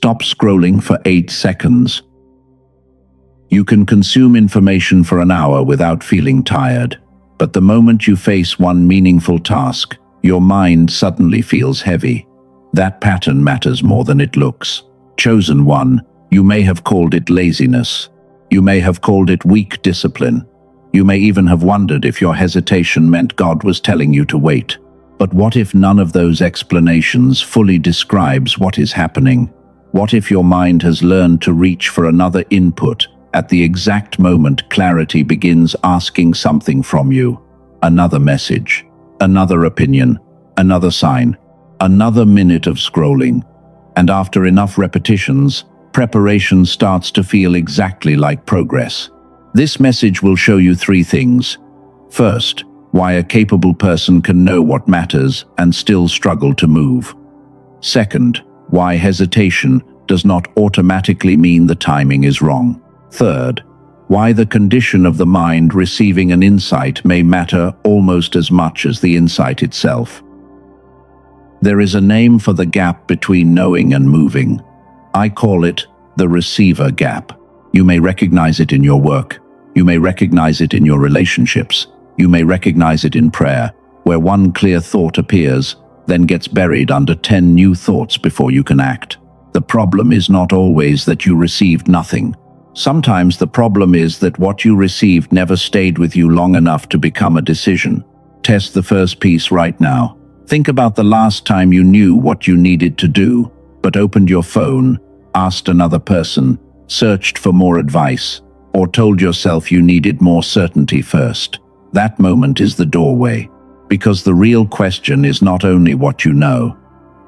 Stop scrolling for 8 seconds. You can consume information for an hour without feeling tired, but the moment you face one meaningful task, your mind suddenly feels heavy. That pattern matters more than it looks. Chosen one, you may have called it laziness. You may have called it weak discipline. You may even have wondered if your hesitation meant God was telling you to wait. But what if none of those explanations fully describes what is happening? What if your mind has learned to reach for another input at the exact moment clarity begins asking something from you? Another message, another opinion, another sign, another minute of scrolling. And after enough repetitions, preparation starts to feel exactly like progress. This message will show you 3 things. First, why a capable person can know what matters and still struggle to move. Second, why hesitation does not automatically mean the timing is wrong. Third, why the condition of the mind receiving an insight may matter almost as much as the insight itself. There is a name for the gap between knowing and moving. I call it the receiver gap. You may recognize it in your work. You may recognize it in your relationships. You may recognize it in prayer, where one clear thought appears, then gets buried under 10 new thoughts before you can act. The problem is not always that you received nothing. Sometimes the problem is that what you received never stayed with you long enough to become a decision. Test the first piece right now. Think about the last time you knew what you needed to do, but opened your phone, asked another person, searched for more advice, or told yourself you needed more certainty first. That moment is the doorway, because the real question is not only what you know.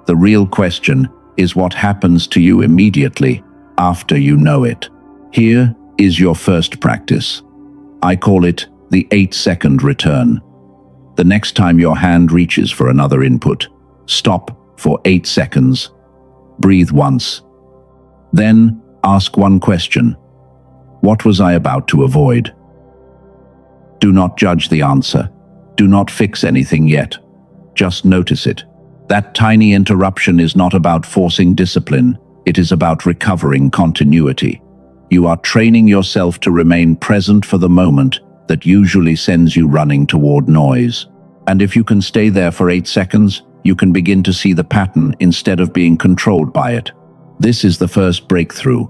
The real question is what happens to you immediately after you know it. Here is your first practice. I call it the 8-second return. The next time your hand reaches for another input, stop for 8 seconds. Breathe once. Then ask one question. What was I about to avoid? Do not judge the answer. Do not fix anything yet. Just notice it. That tiny interruption is not about forcing discipline. It is about recovering continuity. You are training yourself to remain present for the moment that usually sends you running toward noise. And if you can stay there for 8 seconds, you can begin to see the pattern instead of being controlled by it. This is the first breakthrough.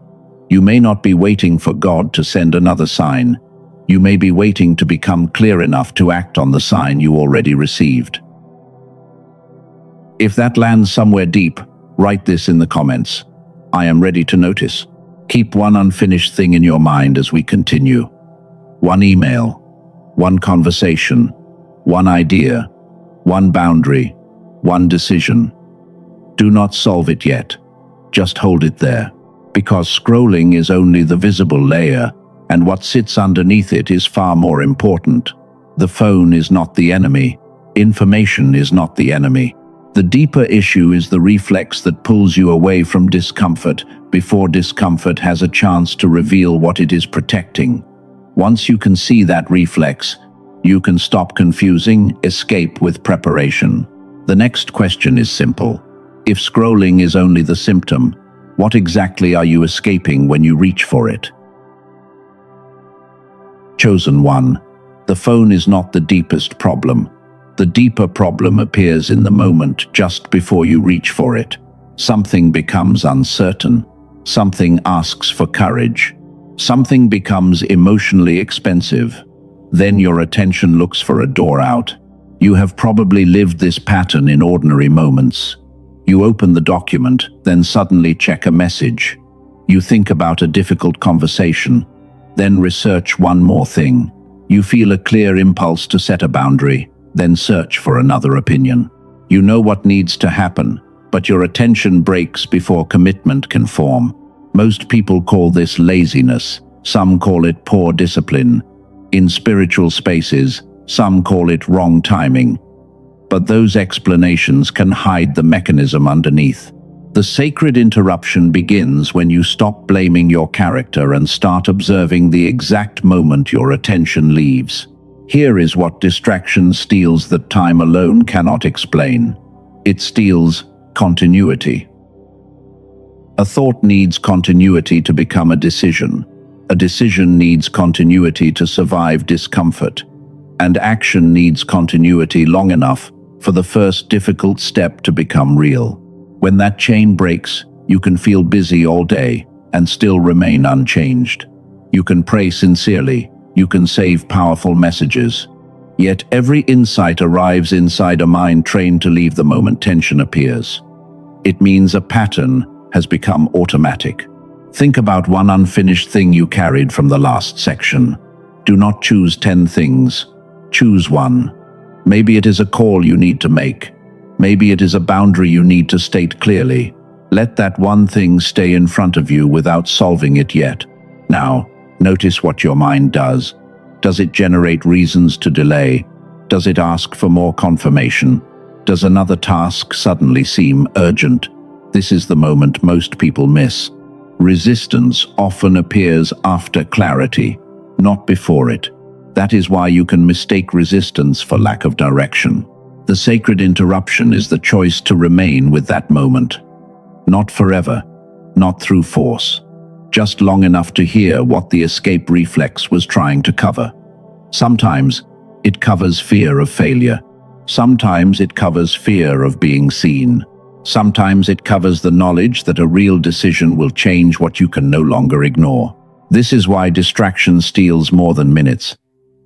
You may not be waiting for God to send another sign. You may be waiting to become clear enough to act on the sign you already received. If that lands somewhere deep, write this in the comments. I am ready to notice. Keep one unfinished thing in your mind as we continue. One email, one conversation, one idea, one boundary, one decision. Do not solve it yet. Just hold it there. Because scrolling is only the visible layer, and what sits underneath it is far more important. The phone is not the enemy. Information is not the enemy. The deeper issue is the reflex that pulls you away from discomfort before discomfort has a chance to reveal what it is protecting. Once you can see that reflex, you can stop confusing escape with preparation. The next question is simple. If scrolling is only the symptom, what exactly are you escaping when you reach for it? Chosen one. The phone is not the deepest problem. The deeper problem appears in the moment just before you reach for it. Something becomes uncertain. Something asks for courage. Something becomes emotionally expensive. Then your attention looks for a door out. You have probably lived this pattern in ordinary moments. You open the document, then suddenly check a message. You think about a difficult conversation, then research one more thing. You feel a clear impulse to set a boundary, then search for another opinion. You know what needs to happen, but your attention breaks before commitment can form. Most people call this laziness. Some call it poor discipline. In spiritual spaces, some call it wrong timing. But those explanations can hide the mechanism underneath. The sacred interruption begins when you stop blaming your character and start observing the exact moment your attention leaves. Here is what distraction steals that time alone cannot explain. It steals continuity. A thought needs continuity to become a decision. A decision needs continuity to survive discomfort. And action needs continuity long enough for the first difficult step to become real. When that chain breaks, you can feel busy all day and still remain unchanged. You can pray sincerely, you can save powerful messages. Yet every insight arrives inside a mind trained to leave the moment tension appears. It means a pattern has become automatic. Think about one unfinished thing you carried from the last section. Do not choose 10 things. Choose one. Maybe it is a call you need to make. Maybe it is a boundary you need to state clearly. Let that one thing stay in front of you without solving it yet. Now, notice what your mind does. Does it generate reasons to delay? Does it ask for more confirmation? Does another task suddenly seem urgent? This is the moment most people miss. Resistance often appears after clarity, not before it. That is why you can mistake resistance for lack of direction. The sacred interruption is the choice to remain with that moment. Not forever, not through force. Just long enough to hear what the escape reflex was trying to cover. Sometimes it covers fear of failure. Sometimes it covers fear of being seen. Sometimes it covers the knowledge that a real decision will change what you can no longer ignore. This is why distraction steals more than minutes.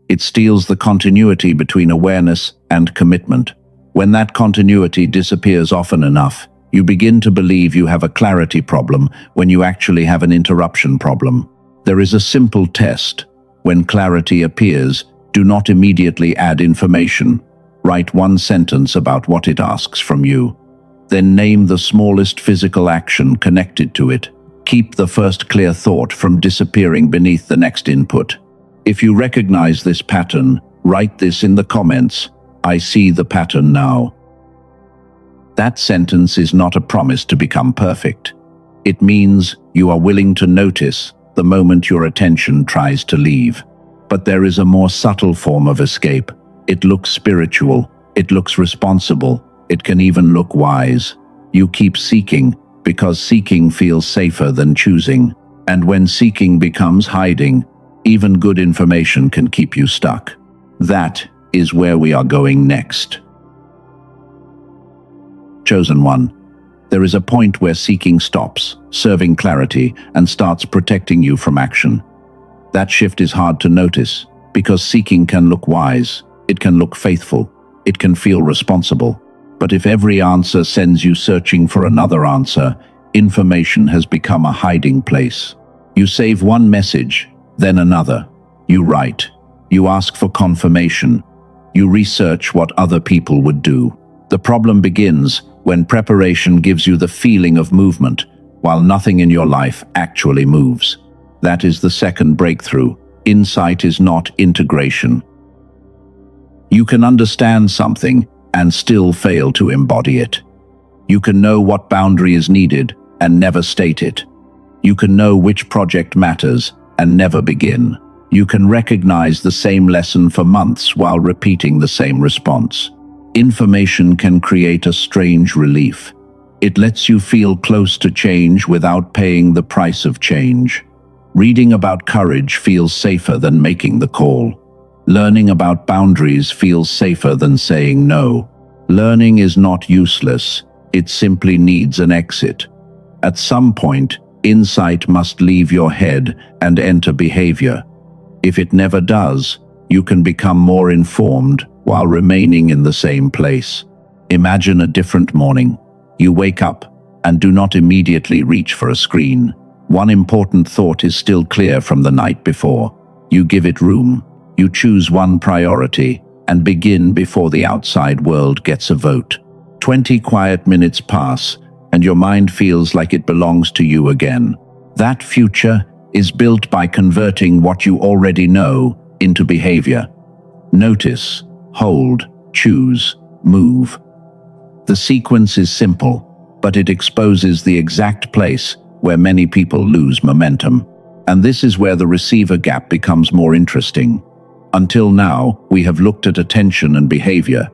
It steals the continuity between awareness and commitment. When that continuity disappears often enough, you begin to believe you have a clarity problem when you actually have an interruption problem. There is a simple test. When clarity appears, do not immediately add information. Write one sentence about what it asks from you. Then name the smallest physical action connected to it. Keep the first clear thought from disappearing beneath the next input. If you recognize this pattern, write this in the comments. I see the pattern now. That sentence is not a promise to become perfect. It means you are willing to notice the moment your attention tries to leave. But there is a more subtle form of escape. It looks spiritual. It looks responsible. It can even look wise. You keep seeking because seeking feels safer than choosing. And when seeking becomes hiding, even good information can keep you stuck. That is where we are going next. Chosen one. There is a point where seeking stops, serving clarity, and starts protecting you from action. That shift is hard to notice because seeking can look wise, it can look faithful, it can feel responsible. But if every answer sends you searching for another answer, information has become a hiding place. You save one message, then another. You write. You ask for confirmation. You research what other people would do. The problem begins when preparation gives you the feeling of movement, while nothing in your life actually moves. That is the second breakthrough. Insight is not integration. You can understand something and still fail to embody it. You can know what boundary is needed and never state it. You can know which project matters and never begin. You can recognize the same lesson for months while repeating the same response. Information can create a strange relief. It lets you feel close to change without paying the price of change. Reading about courage feels safer than making the call. Learning about boundaries feels safer than saying no. Learning is not useless. It simply needs an exit. At some point, insight must leave your head and enter behavior. If it never does, you can become more informed while remaining in the same place. Imagine a different morning. You wake up and do not immediately reach for a screen. One important thought is still clear from the night before. You give it room. You choose one priority and begin before the outside world gets a vote. 20 quiet minutes pass and your mind feels like it belongs to you again. That future is built by converting what you already know into behavior. Notice, hold, choose, move. The sequence is simple, but it exposes the exact place where many people lose momentum. And this is where the receiver gap becomes more interesting. Until now, we have looked at attention and behavior,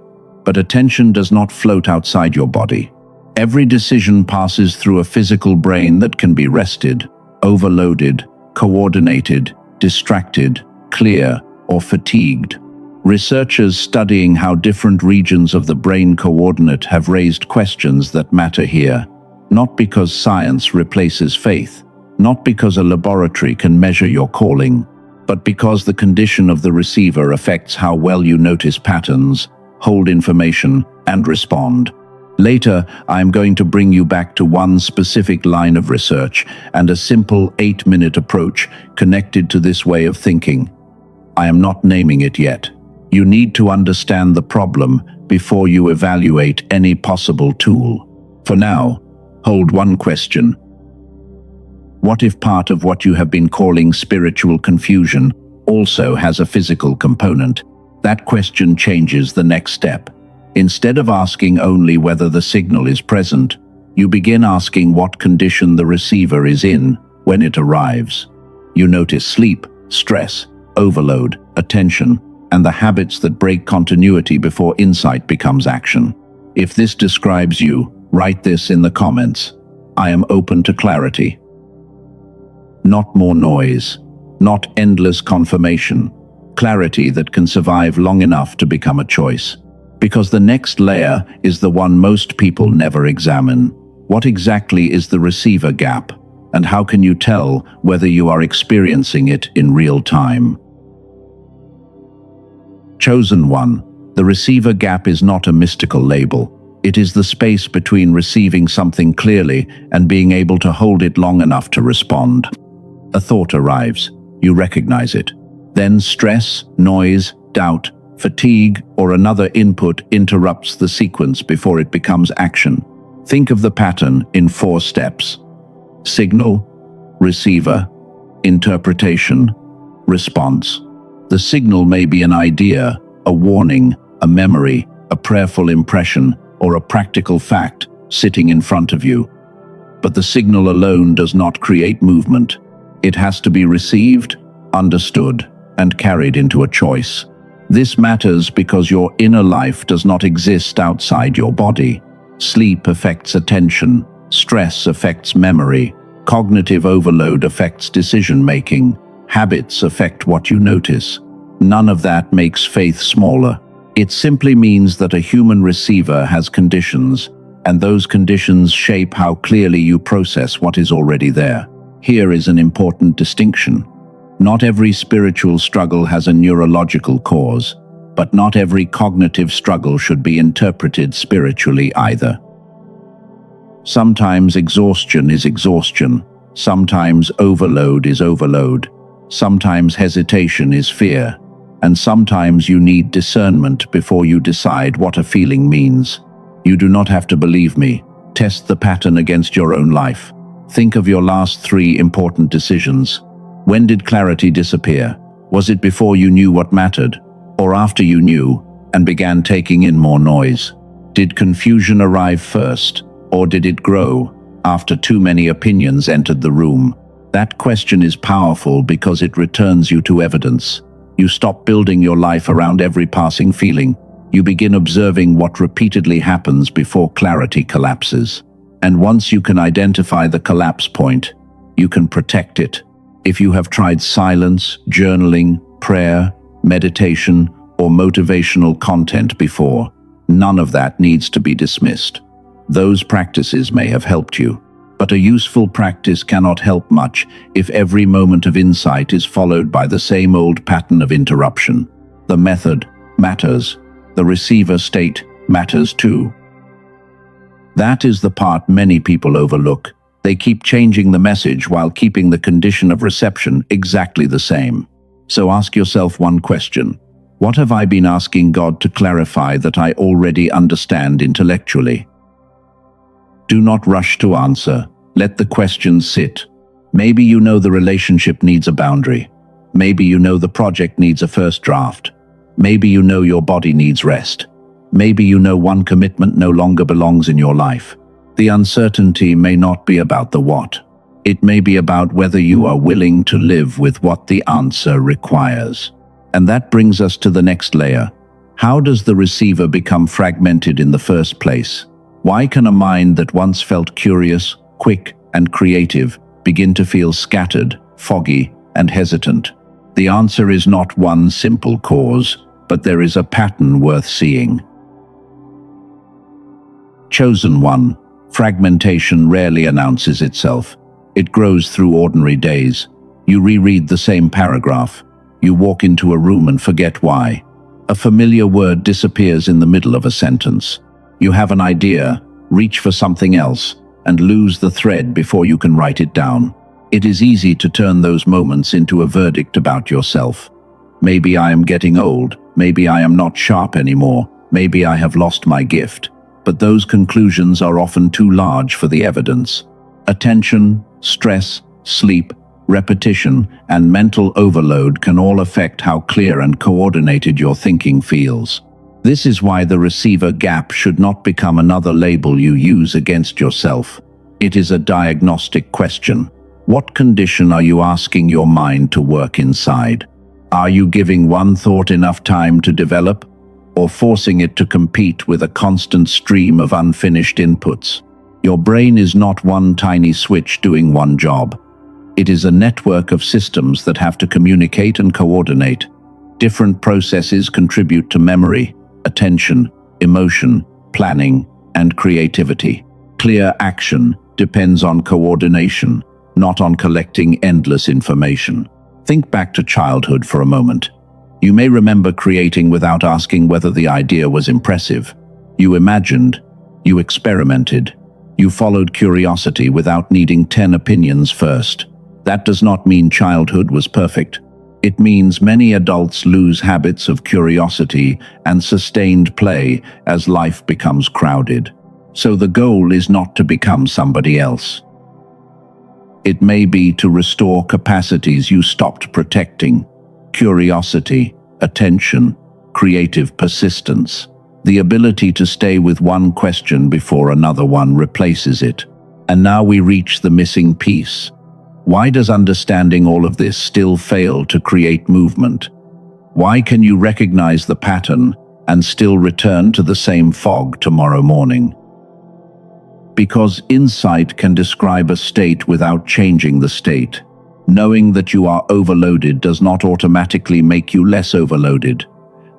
but attention does not float outside your body. Every decision passes through a physical brain that can be rested, overloaded, coordinated, distracted, clear, or fatigued. Researchers studying how different regions of the brain coordinate have raised questions that matter here, not because science replaces faith, not because a laboratory can measure your calling, but because the condition of the receiver affects how well you notice patterns, hold information, and respond. Later, I am going to bring you back to one specific line of research and a simple 8-minute approach connected to this way of thinking. I am not naming it yet. You need to understand the problem before you evaluate any possible tool. For now, hold one question. What if part of what you have been calling spiritual confusion also has a physical component? That question changes the next step. Instead of asking only whether the signal is present, you begin asking what condition the receiver is in when it arrives. You notice sleep, stress, overload, attention, and the habits that break continuity before insight becomes action. If this describes you, write this in the comments. I am open to clarity. Not more noise, not endless confirmation. Clarity that can survive long enough to become a choice. Because the next layer is the one most people never examine. What exactly is the receiver gap? And how can you tell whether you are experiencing it in real time? Chosen one, the receiver gap is not a mystical label. It is the space between receiving something clearly and being able to hold it long enough to respond. A thought arrives. You recognize it. Then stress, noise, doubt, fatigue, or another input interrupts the sequence before it becomes action. Think of the pattern in 4 steps. Signal, receiver, interpretation, response. The signal may be an idea, a warning, a memory, a prayerful impression, or a practical fact sitting in front of you. But the signal alone does not create movement. It has to be received, understood, and carried into a choice. This matters because your inner life does not exist outside your body. Sleep affects attention, stress affects memory, cognitive overload affects decision-making, habits affect what you notice. None of that makes faith smaller. It simply means that a human receiver has conditions, and those conditions shape how clearly you process what is already there. Here is an important distinction. Not every spiritual struggle has a neurological cause, but not every cognitive struggle should be interpreted spiritually either. Sometimes exhaustion is exhaustion, sometimes overload is overload, sometimes hesitation is fear, and sometimes you need discernment before you decide what a feeling means. You do not have to believe me. Test the pattern against your own life. Think of your last 3 important decisions. When did clarity disappear? Was it before you knew what mattered, or after you knew and began taking in more noise? Did confusion arrive first, or did it grow after too many opinions entered the room? That question is powerful because it returns you to evidence. You stop building your life around every passing feeling. You begin observing what repeatedly happens before clarity collapses. And once you can identify the collapse point, you can protect it. If you have tried silence, journaling, prayer, meditation, or motivational content before, none of that needs to be dismissed. Those practices may have helped you, but a useful practice cannot help much if every moment of insight is followed by the same old pattern of interruption. The method matters. The receiver state matters too. That is the part many people overlook. They keep changing the message while keeping the condition of reception exactly the same. So ask yourself one question. What have I been asking God to clarify that I already understand intellectually? Do not rush to answer. Let the question sit. Maybe you know the relationship needs a boundary. Maybe you know the project needs a first draft. Maybe you know your body needs rest. Maybe you know one commitment no longer belongs in your life. The uncertainty may not be about the what. It may be about whether you are willing to live with what the answer requires. And that brings us to the next layer. How does the receiver become fragmented in the first place? Why can a mind that once felt curious, quick, and creative begin to feel scattered, foggy, and hesitant? The answer is not one simple cause, but there is a pattern worth seeing. Chosen one. Fragmentation rarely announces itself. It grows through ordinary days. You reread the same paragraph. You walk into a room and forget why. A familiar word disappears in the middle of a sentence. You have an idea, reach for something else, and lose the thread before you can write it down. It is easy to turn those moments into a verdict about yourself. Maybe I am getting old. Maybe I am not sharp anymore. Maybe I have lost my gift. But those conclusions are often too large for the evidence. Attention, stress, sleep, repetition, and mental overload can all affect how clear and coordinated your thinking feels. This is why the receiver gap should not become another label you use against yourself. It is a diagnostic question. What condition are you asking your mind to work inside? Are you giving one thought enough time to develop, or forcing it to compete with a constant stream of unfinished inputs? Your brain is not one tiny switch doing one job. It is a network of systems that have to communicate and coordinate. Different processes contribute to memory, attention, emotion, planning, and creativity. Clear action depends on coordination, not on collecting endless information. Think back to childhood for a moment. You may remember creating without asking whether the idea was impressive. You imagined, you experimented, you followed curiosity without needing 10 opinions first. That does not mean childhood was perfect. It means many adults lose habits of curiosity and sustained play as life becomes crowded. So the goal is not to become somebody else. It may be to restore capacities you stopped protecting. Curiosity, attention, creative persistence. The ability to stay with one question before another one replaces it. And now we reach the missing piece. Why does understanding all of this still fail to create movement? Why can you recognize the pattern and still return to the same fog tomorrow morning? Because insight can describe a state without changing the state. Knowing that you are overloaded does not automatically make you less overloaded.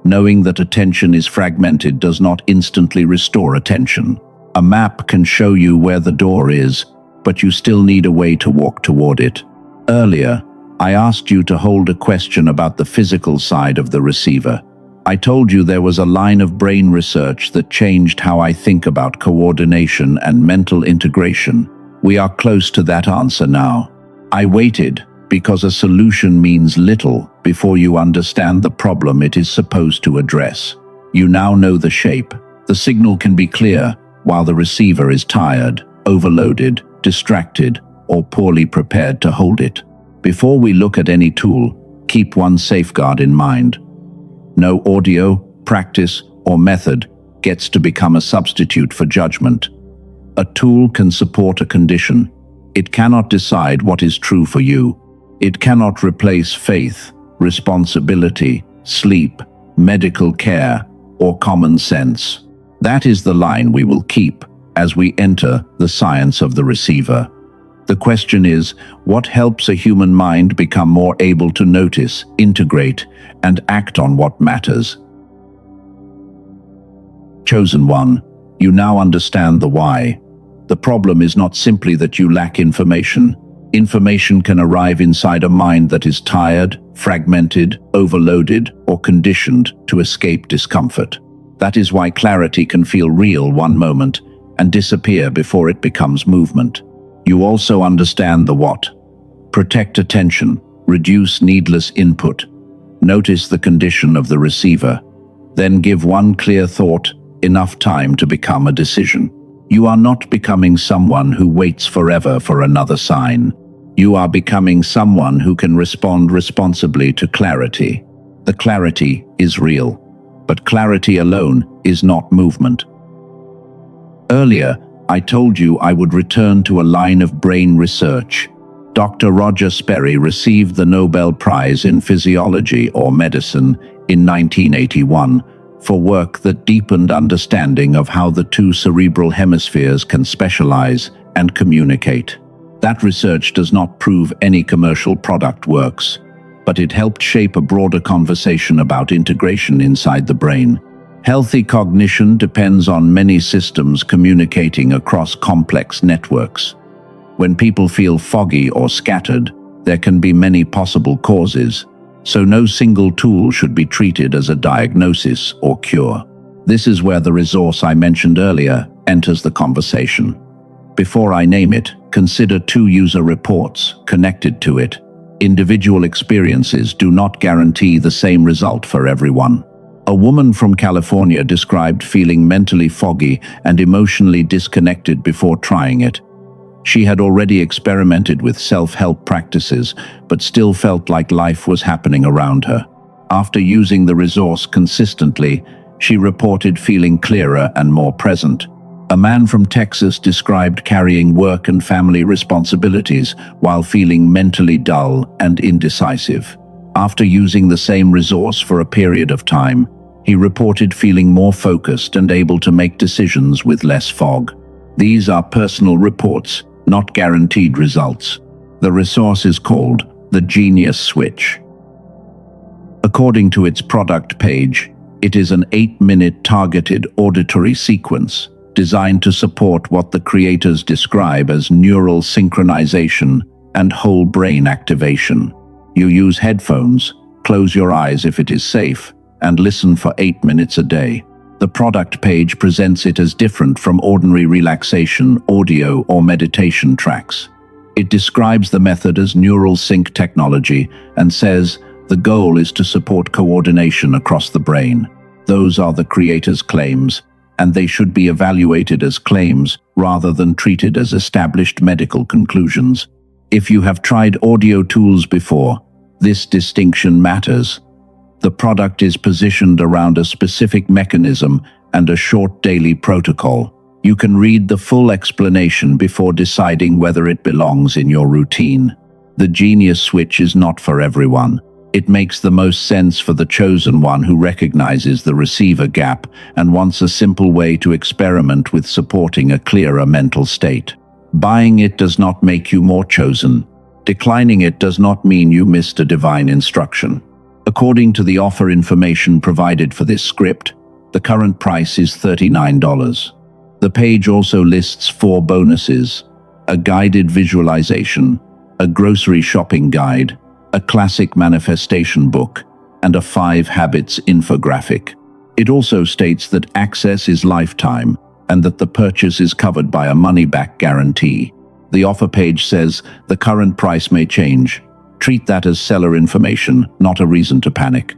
Knowing that attention is fragmented does not instantly restore attention. A map can show you where the door is, but you still need a way to walk toward it. Earlier, I asked you to hold a question about the physical side of the receiver. I told you there was a line of brain research that changed how I think about coordination and mental integration. We are close to that answer now. I waited because a solution means little before you understand the problem it is supposed to address. You now know the shape. The signal can be clear while the receiver is tired, overloaded, distracted, or poorly prepared to hold it. Before we look at any tool, keep one safeguard in mind. No audio, practice, or method gets to become a substitute for judgment. A tool can support a condition. It cannot decide what is true for you. It cannot replace faith, responsibility, sleep, medical care, or common sense. That is the line we will keep as we enter the science of the receiver. The question is, what helps a human mind become more able to notice, integrate, and act on what matters? Chosen one, you now understand the why. The problem is not simply that you lack information. Information can arrive inside a mind that is tired, fragmented, overloaded, or conditioned to escape discomfort. That is why clarity can feel real one moment and disappear before it becomes movement. You also understand the what. Protect attention, reduce needless input, notice the condition of the receiver, then give one clear thought enough time to become a decision. You are not becoming someone who waits forever for another sign. You are becoming someone who can respond responsibly to clarity. The clarity is real, but clarity alone is not movement. Earlier, I told you I would return to a line of brain research. Dr. Roger Sperry received the Nobel Prize in Physiology or Medicine in 1981 for work that deepened understanding of how the two cerebral hemispheres can specialize and communicate. That research does not prove any commercial product works, but it helped shape a broader conversation about integration inside the brain. Healthy cognition depends on many systems communicating across complex networks. When people feel foggy or scattered, there can be many possible causes, so no single tool should be treated as a diagnosis or cure. This is where the resource I mentioned earlier enters the conversation. Before I name it, consider two user reports connected to it. Individual experiences do not guarantee the same result for everyone. A woman from California described feeling mentally foggy and emotionally disconnected before trying it. She had already experimented with self-help practices, but still felt like life was happening around her. After using the resource consistently, she reported feeling clearer and more present. A man from Texas described carrying work and family responsibilities while feeling mentally dull and indecisive. After using the same resource for a period of time, he reported feeling more focused and able to make decisions with less fog. These are personal reports, not guaranteed results. The resource is called the Genius Switch. According to its product page, it is an 8-minute targeted auditory sequence designed to support what the creators describe as neural synchronization and whole brain activation. You use headphones, close your eyes if it is safe, and listen for 8 minutes a day. The product page presents it as different from ordinary relaxation, audio, or meditation tracks. It describes the method as neural sync technology and says the goal is to support coordination across the brain. Those are the creators' claims, and they should be evaluated as claims rather than treated as established medical conclusions. If you have tried audio tools before, this distinction matters. The product is positioned around a specific mechanism and a short daily protocol. You can read the full explanation before deciding whether it belongs in your routine. The Genius Switch is not for everyone. It makes the most sense for the chosen one who recognizes the receiver gap and wants a simple way to experiment with supporting a clearer mental state. Buying it does not make you more chosen. Declining it does not mean you missed a divine instruction. According to the offer information provided for this script, the current price is $39. The page also lists 4 bonuses: a guided visualization, a grocery shopping guide, a classic manifestation book, and a 5 habits infographic. It also states that access is lifetime and that the purchase is covered by a money-back guarantee. The offer page says the current price may change. Treat that as seller information, not a reason to panic.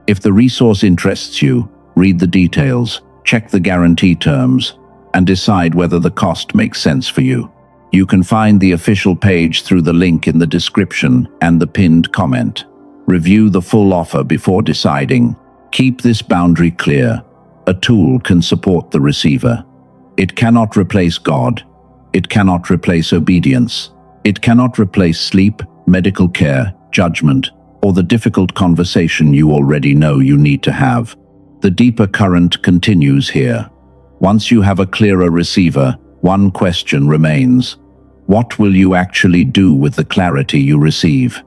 If the resource interests you, read the details, check the guarantee terms, and decide whether the cost makes sense for you. You can find the official page through the link in the description and the pinned comment. Review the full offer before deciding. Keep this boundary clear. A tool can support the receiver. It cannot replace God. It cannot replace obedience. It cannot replace sleep, medical care, judgment, or the difficult conversation you already know you need to have. The deeper current continues here. Once you have a clearer receiver, one question remains. What will you actually do with the clarity you receive?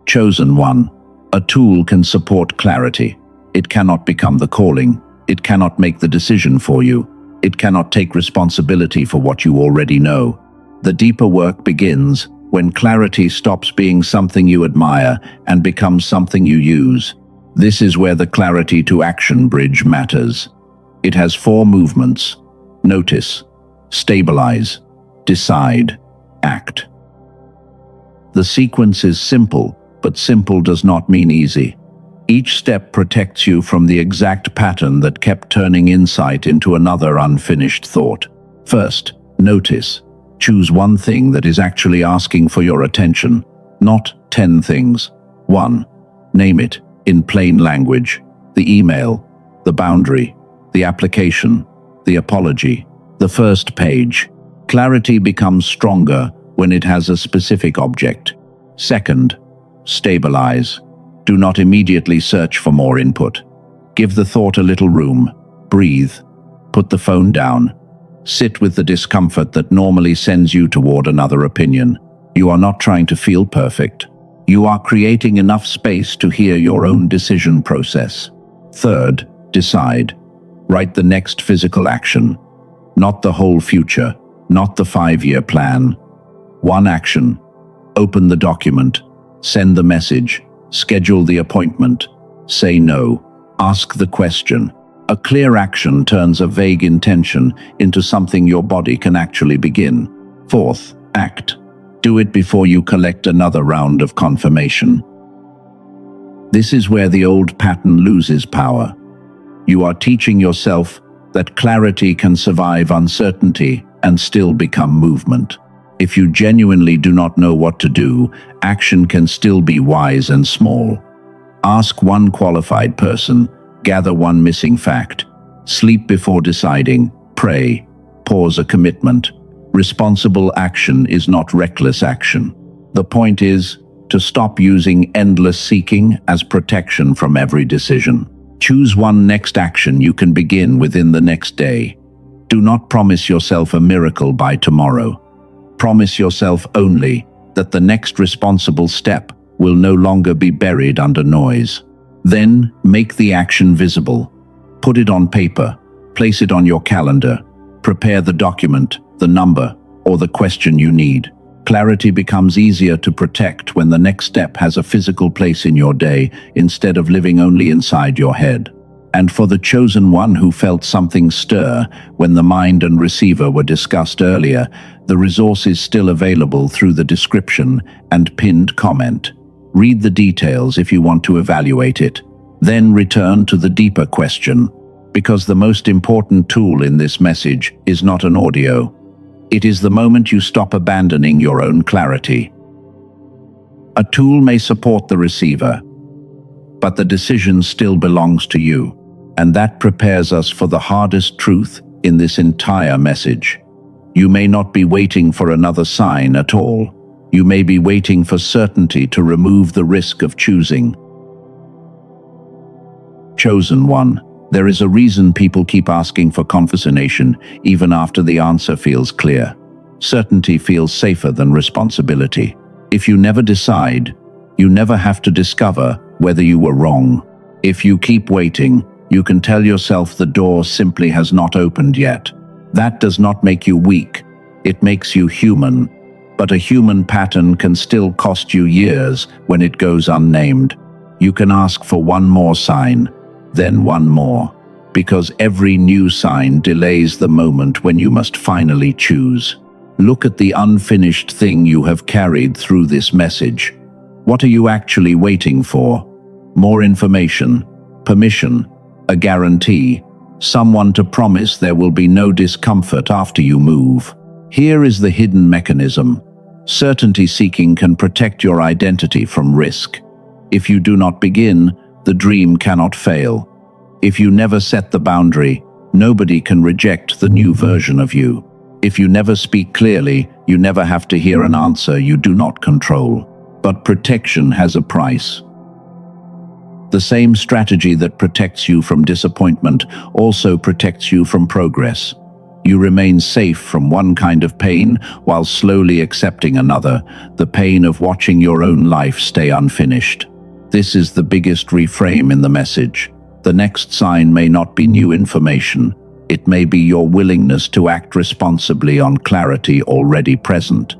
Chosen one. A tool can support clarity. It cannot become the calling. It cannot make the decision for you. It cannot take responsibility for what you already know. The deeper work begins when clarity stops being something you admire and becomes something you use. This is where the clarity to action bridge matters. It has 4 movements: notice, stabilize, decide, act. The sequence is simple, but simple does not mean easy. Each step protects you from the exact pattern that kept turning insight into another unfinished thought. First, notice. Choose one thing that is actually asking for your attention, not 10 things. 1. Name it, in plain language. The email, the boundary, the application, the apology, the first page. Clarity becomes stronger when it has a specific object. Second, stabilize. Do not immediately search for more input. Give the thought a little room. Breathe. Put the phone down. Sit with the discomfort that normally sends you toward another opinion. You are not trying to feel perfect. You are creating enough space to hear your own decision process. Third, decide. Write the next physical action. Not the whole future, not the 5-year plan. One action. Open the document. Send the message. Schedule the appointment. Say no. Ask the question. A clear action turns a vague intention into something your body can actually begin. Fourth, act. Do it before you collect another round of confirmation. This is where the old pattern loses power. You are teaching yourself that clarity can survive uncertainty and still become movement. If you genuinely do not know what to do, action can still be wise and small. Ask one qualified person, gather one missing fact, sleep before deciding, pray, pause a commitment. Responsible action is not reckless action. The point is to stop using endless seeking as protection from every decision. Choose one next action you can begin within the next day. Do not promise yourself a miracle by tomorrow. Promise yourself only that the next responsible step will no longer be buried under noise. Then make the action visible. Put it on paper, place it on your calendar, prepare the document, the number, or the question you need. Clarity becomes easier to protect when the next step has a physical place in your day instead of living only inside your head. And for the chosen one who felt something stir when the mind and receiver were discussed earlier, the resource is still available through the description and pinned comment. Read the details if you want to evaluate it. Then return to the deeper question, because the most important tool in this message is not an audio. It is the moment you stop abandoning your own clarity. A tool may support the receiver, but the decision still belongs to you. And that prepares us for the hardest truth in this entire message. You may not be waiting for another sign at all. You may be waiting for certainty to remove the risk of choosing. Chosen one, there is a reason people keep asking for confirmation even after the answer feels clear. Certainty feels safer than responsibility. If you never decide, you never have to discover whether you were wrong. If you keep waiting, you can tell yourself the door simply has not opened yet. That does not make you weak. It makes you human. But a human pattern can still cost you years when it goes unnamed. You can ask for one more sign, then one more, because every new sign delays the moment when you must finally choose. Look at the unfinished thing you have carried through this message. What are you actually waiting for? More information, permission, a guarantee, someone to promise there will be no discomfort after you move. Here is the hidden mechanism. Certainty seeking can protect your identity from risk. If you do not begin, the dream cannot fail. If you never set the boundary, nobody can reject the new version of you. If you never speak clearly, you never have to hear an answer you do not control. But protection has a price. The same strategy that protects you from disappointment also protects you from progress. You remain safe from one kind of pain while slowly accepting another, the pain of watching your own life stay unfinished. This is the biggest reframe in the message. The next sign may not be new information. It may be your willingness to act responsibly on clarity already present.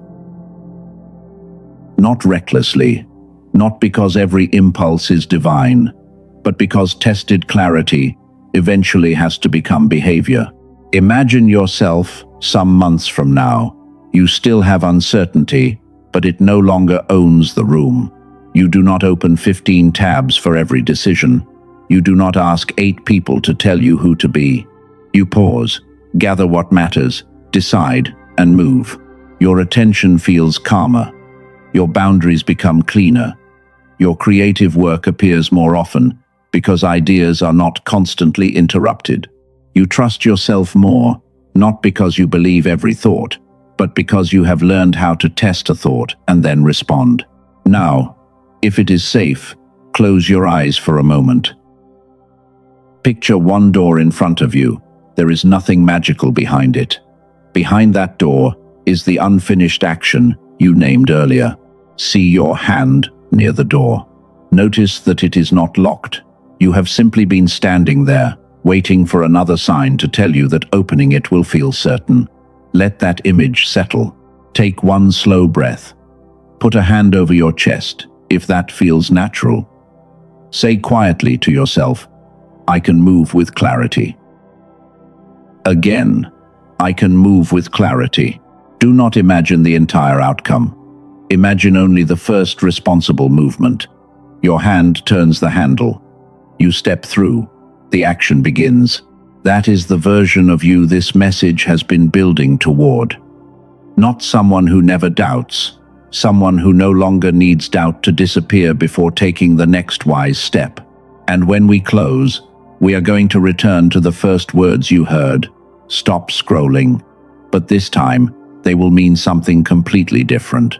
Not recklessly, not because every impulse is divine, but because tested clarity eventually has to become behavior. Imagine yourself some months from now. You still have uncertainty, but it no longer owns the room. You do not open 15 tabs for every decision. You do not ask 8 people to tell you who to be. You pause, gather what matters, decide, and move. Your attention feels calmer. Your boundaries become cleaner. Your creative work appears more often because ideas are not constantly interrupted. You trust yourself more, not because you believe every thought, but because you have learned how to test a thought and then respond. Now, if it is safe, close your eyes for a moment. Picture one door in front of you. There is nothing magical behind it. Behind that door is the unfinished action you named earlier. See your hand near the door. Notice that it is not locked. You have simply been standing there, waiting for another sign to tell you that opening it will feel certain. Let that image settle. Take one slow breath. Put a hand over your chest, if that feels natural. Say quietly to yourself, I can move with clarity. Again, I can move with clarity. Do not imagine the entire outcome. Imagine only the first responsible movement. Your hand turns the handle. You step through. The action begins. That is the version of you this message has been building toward. Not someone who never doubts, someone who no longer needs doubt to disappear before taking the next wise step. And when we close, we are going to return to the first words you heard. Stop scrolling. But this time, they will mean something completely different.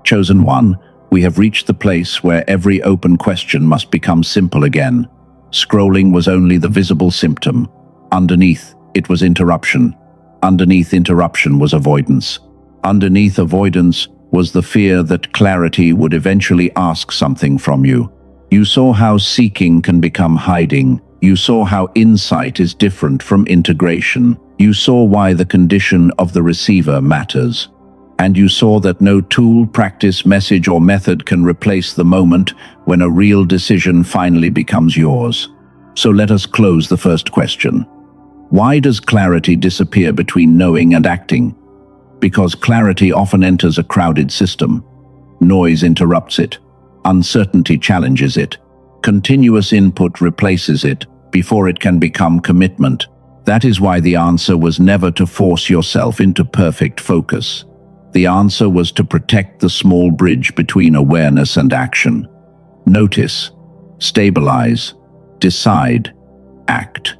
Chosen one, we have reached the place where every open question must become simple again. Scrolling was only the visible symptom. Underneath, it was interruption. Underneath interruption was avoidance. Underneath avoidance was the fear that clarity would eventually ask something from you. You saw how seeking can become hiding. You saw how insight is different from integration. You saw why the condition of the receiver matters. And you saw that no tool, practice, message, or method can replace the moment when a real decision finally becomes yours. So let us close the first question. Why does clarity disappear between knowing and acting? Because clarity often enters a crowded system. Noise interrupts it. Uncertainty challenges it. Continuous input replaces it before it can become commitment. That is why the answer was never to force yourself into perfect focus. The answer was to protect the small bridge between awareness and action. Notice, stabilize, decide, act.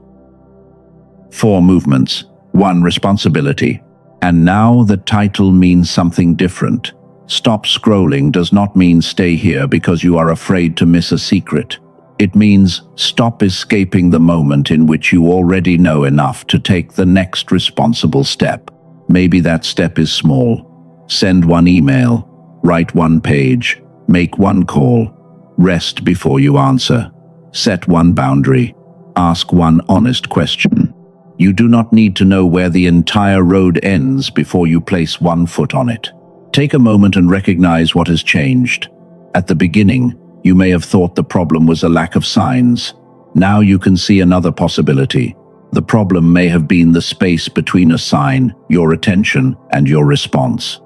4 movements, 1 responsibility. And now the title means something different. Stop scrolling does not mean stay here because you are afraid to miss a secret. It means stop escaping the moment in which you already know enough to take the next responsible step. Maybe that step is small. Send 1 email, write 1 page, make 1 call, rest before you answer, set 1 boundary, ask 1 honest question. You do not need to know where the entire road ends before you place 1 foot on it. Take a moment and recognize what has changed. At the beginning, you may have thought the problem was a lack of signs. Now you can see another possibility. The problem may have been the space between a sign, your attention, and your response.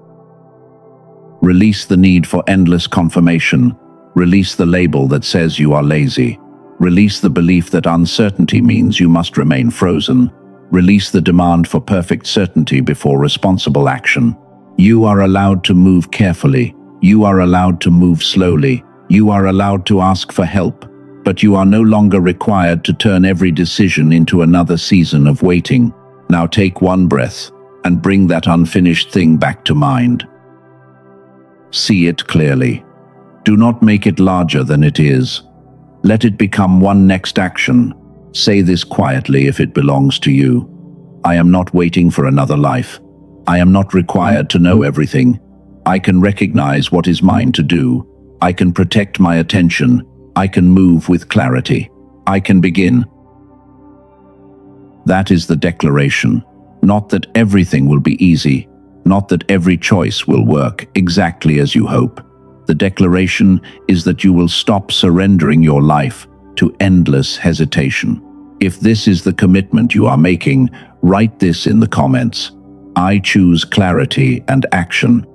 Release the need for endless confirmation. Release the label that says you are lazy. Release the belief that uncertainty means you must remain frozen. Release the demand for perfect certainty before responsible action. You are allowed to move carefully. You are allowed to move slowly. You are allowed to ask for help. But you are no longer required to turn every decision into another season of waiting. Now take 1 breath and bring that unfinished thing back to mind. See it clearly. Do not make it larger than it is. Let it become 1 next action. Say this quietly if it belongs to you. I am not waiting for another life. I am not required to know everything. I can recognize what is mine to do. I can protect my attention. I can move with clarity. I can begin. That is the declaration. Not that everything will be easy. Not that every choice will work exactly as you hope. The declaration is that you will stop surrendering your life to endless hesitation. If this is the commitment you are making, write this in the comments. I choose clarity and action.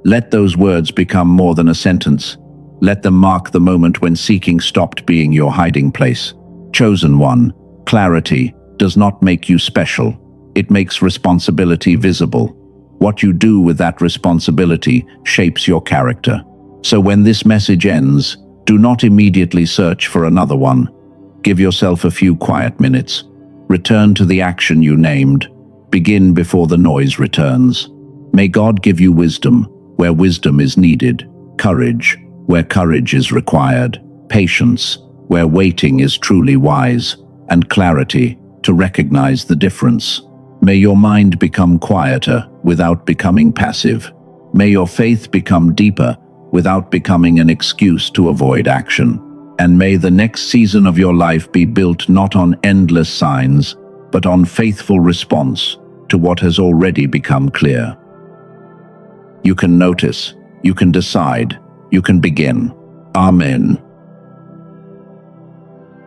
Let those words become more than a sentence. Let them mark the moment when seeking stopped being your hiding place. Chosen one, clarity does not make you special. It makes responsibility visible. What you do with that responsibility shapes your character. So when this message ends, do not immediately search for another one. Give yourself a few quiet minutes. Return to the action you named. Begin before the noise returns. May God give you wisdom where wisdom is needed. courage, where courage is required, patience, where waiting is truly wise, and clarity, to recognize the difference. May your mind become quieter without becoming passive. May your faith become deeper without becoming an excuse to avoid action. And may the next season of your life be built not on endless signs, but on faithful response to what has already become clear. You can notice, you can decide, you can begin. Amen.